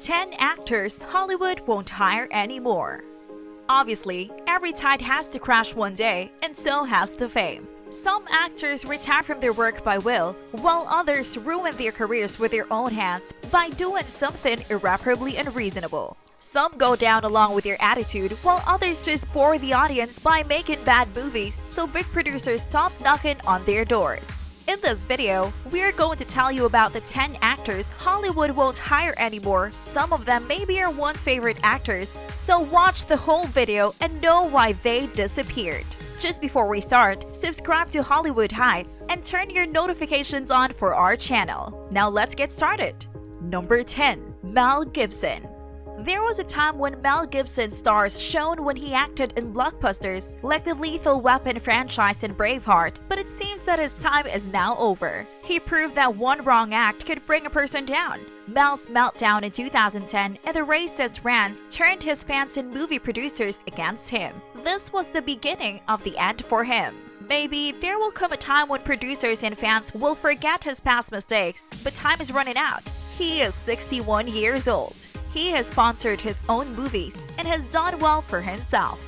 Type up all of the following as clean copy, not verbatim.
10 actors Hollywood won't hire anymore. Obviously, every tide has to crash one day, and so has the fame. Some actors retire from their work by will, while others ruin their careers with their own hands by doing something irreparably unreasonable. Some go down along with their attitude, while others just bore the audience by making bad movies, so big producers stop knocking on their doors. In this video, we're going to tell you about the 10 actors Hollywood won't hire anymore. Some of them may be your once favorite actors, so watch the whole video and know why they disappeared. Just before we start, subscribe to Hollywood Heights and turn your notifications on for our channel. Now let's get started. Number 10. Mel Gibson. There was a time when Mel Gibson's stars shone when he acted in blockbusters like the Lethal Weapon franchise and Braveheart, but it seems that his time is now over. He proved that one wrong act could bring a person down. Mel's meltdown in 2010 and the racist rants turned his fans and movie producers against him. This was the beginning of the end for him. Maybe there will come a time when producers and fans will forget his past mistakes, but time is running out. He is 61 years old. He has sponsored his own movies and has done well for himself.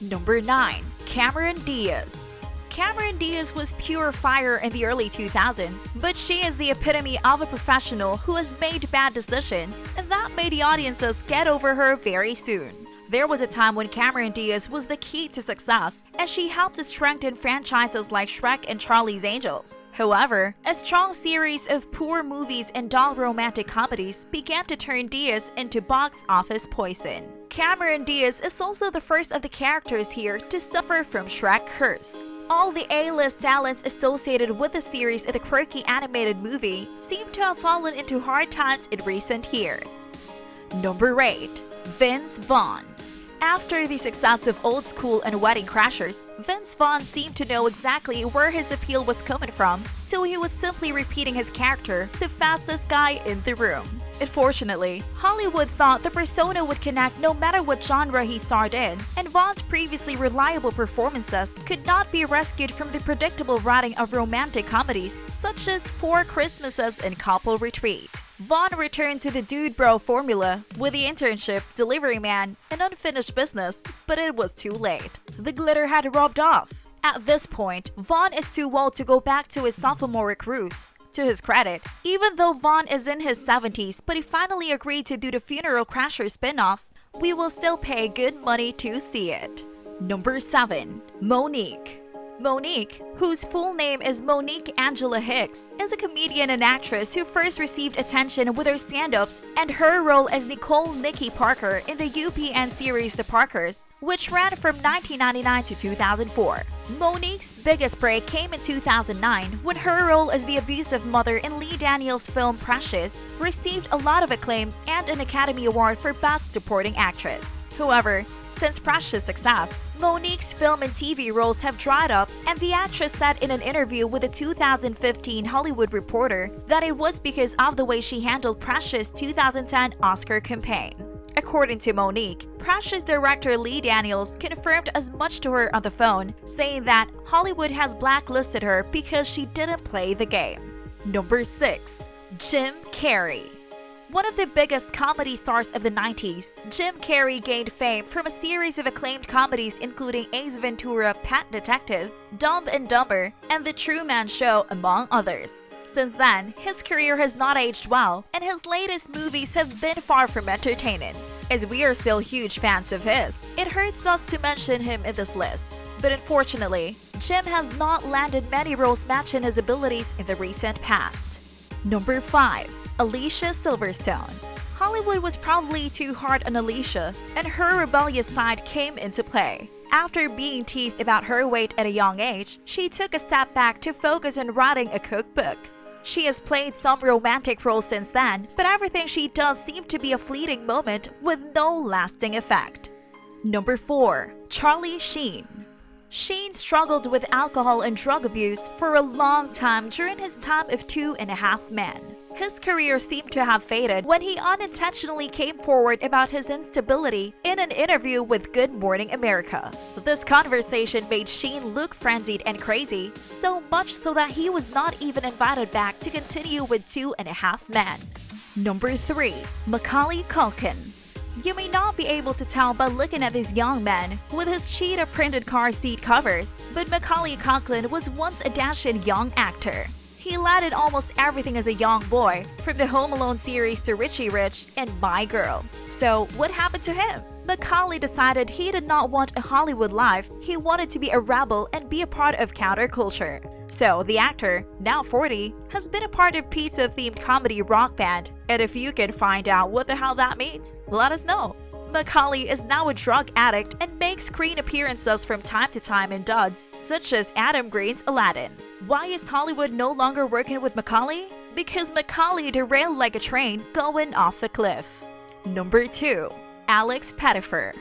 Number 9. Cameron Diaz. Cameron Diaz was pure fire in the early 2000s, but she is the epitome of a professional who has made bad decisions, and that made the audiences get over her very soon. There was a time when Cameron Diaz was the key to success, as she helped to strengthen franchises like Shrek and Charlie's Angels. However, a strong series of poor movies and dull romantic comedies began to turn Diaz into box office poison. Cameron Diaz is also the first of the characters here to suffer from Shrek curse. All the A-list talents associated with the series of the quirky animated movie seem to have fallen into hard times in recent years. Number 8. Vince Vaughn. After the success of Old School and Wedding Crashers, Vince Vaughn seemed to know exactly where his appeal was coming from, so he was simply repeating his character, the fastest guy in the room. Unfortunately, Hollywood thought the persona would connect no matter what genre he starred in, and Vaughn's previously reliable performances could not be rescued from the predictable writing of romantic comedies such as Four Christmases and Couple Retreat. Vaughn returned to the dude bro formula with The Internship, Delivery Man, and Unfinished Business, but it was too late. The glitter had rubbed off. At this point, Vaughn is too old to go back to his sophomoric roots. To his credit, even though Vaughn is in his 70s but he finally agreed to do the Funeral Crasher spin-off, we will still pay good money to see it. Number 7. Monique. Monique, whose full name is Monique Angela Hicks, is a comedian and actress who first received attention with her stand-ups and her role as Nicole Nikki Parker in the UPN series The Parkers, which ran from 1999 to 2004. Monique's biggest break came in 2009 when her role as the abusive mother in Lee Daniels' film Precious received a lot of acclaim and an Academy Award for Best Supporting Actress. However, since Precious' success, Monique's film and TV roles have dried up, and the actress said in an interview with a 2015 Hollywood Reporter that it was because of the way she handled Precious' 2010 Oscar campaign. According to Monique, Precious director Lee Daniels confirmed as much to her on the phone, saying that Hollywood has blacklisted her because she didn't play the game. Number 6. Jim Carrey. One of the biggest comedy stars of the 90s, Jim Carrey gained fame from a series of acclaimed comedies including Ace Ventura, Pet Detective, Dumb and Dumber, and The Truman Show, among others. Since then, his career has not aged well, and his latest movies have been far from entertaining. As we are still huge fans of his, it hurts us to mention him in this list. But unfortunately, Jim has not landed many roles matching his abilities in the recent past. Number 5. Alicia Silverstone. Hollywood was probably too hard on Alicia, and her rebellious side came into play. After being teased about her weight at a young age, she took a step back to focus on writing a cookbook. She has played some romantic roles since then, but everything she does seems to be a fleeting moment with no lasting effect. Number 4. Charlie Sheen. Sheen struggled with alcohol and drug abuse for a long time during his time of 2.5 Men. His career seemed to have faded when he unintentionally came forward about his instability in an interview with Good Morning America. This conversation made Sheen look frenzied and crazy, so much so that he was not even invited back to continue with 2.5 Men. Number 3. Macaulay Culkin. You may not be able to tell by looking at this young man with his cheetah printed car seat covers, but Macaulay Culkin was once a dashing young actor. He landed almost everything as a young boy, from the Home Alone series to Richie Rich and My Girl. So what happened to him? Macaulay decided he did not want a Hollywood life, he wanted to be a rebel and be a part of counterculture. So the actor, now 40, has been a part of pizza-themed comedy rock band, and if you can find out what the hell that means, let us know. Macaulay is now a drug addict and makes screen appearances from time to time in duds, such as Adam Green's Aladdin. Why is Hollywood no longer working with Macaulay? Because Macaulay derailed like a train going off a cliff. Number 2. Alex Pettyfer.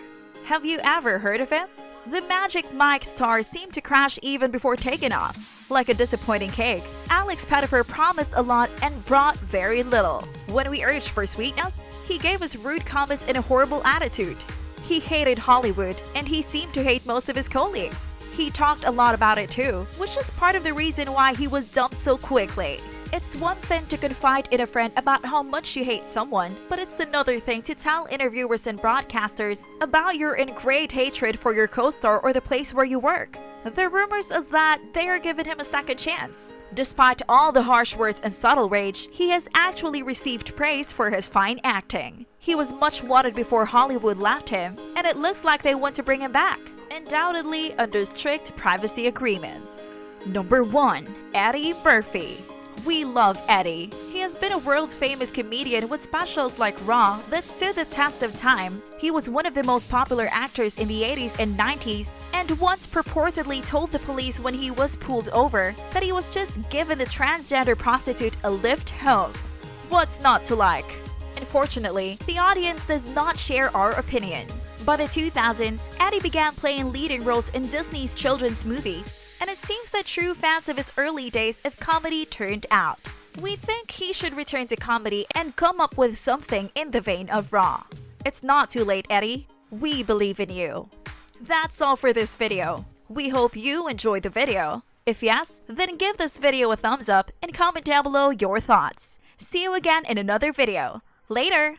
Have you ever heard of him? The Magic Mike star seemed to crash even before taking off. Like a disappointing cake, Alex Pettyfer promised a lot and brought very little. When we urged for sweetness, he gave us rude comments and a horrible attitude. He hated Hollywood, and he seemed to hate most of his colleagues. He talked a lot about it too, which is part of the reason why he was dumped so quickly. It's one thing to confide in a friend about how much you hate someone, but it's another thing to tell interviewers and broadcasters about your ingrained hatred for your co-star or the place where you work. The rumors is that they are giving him a second chance. Despite all the harsh words and subtle rage, he has actually received praise for his fine acting. He was much wanted before Hollywood left him, and it looks like they want to bring him back, undoubtedly under strict privacy agreements. Number 1. Eddie Murphy. We love Eddie. He has been a world-famous comedian with specials like Raw that stood the test of time. He was one of the most popular actors in the 80s and 90s, and once purportedly told the police when he was pulled over that he was just giving the transgender prostitute a lift home. What's not to like? Unfortunately, the audience does not share our opinion. By the 2000s, Eddie began playing leading roles in Disney's children's movies, and it seems that true fans of his early days of comedy turned out. We think he should return to comedy and come up with something in the vein of Raw. It's not too late, Eddie. We believe in you. That's all for this video. We hope you enjoyed the video. If yes, then give this video a thumbs up and comment down below your thoughts. See you again in another video. Later!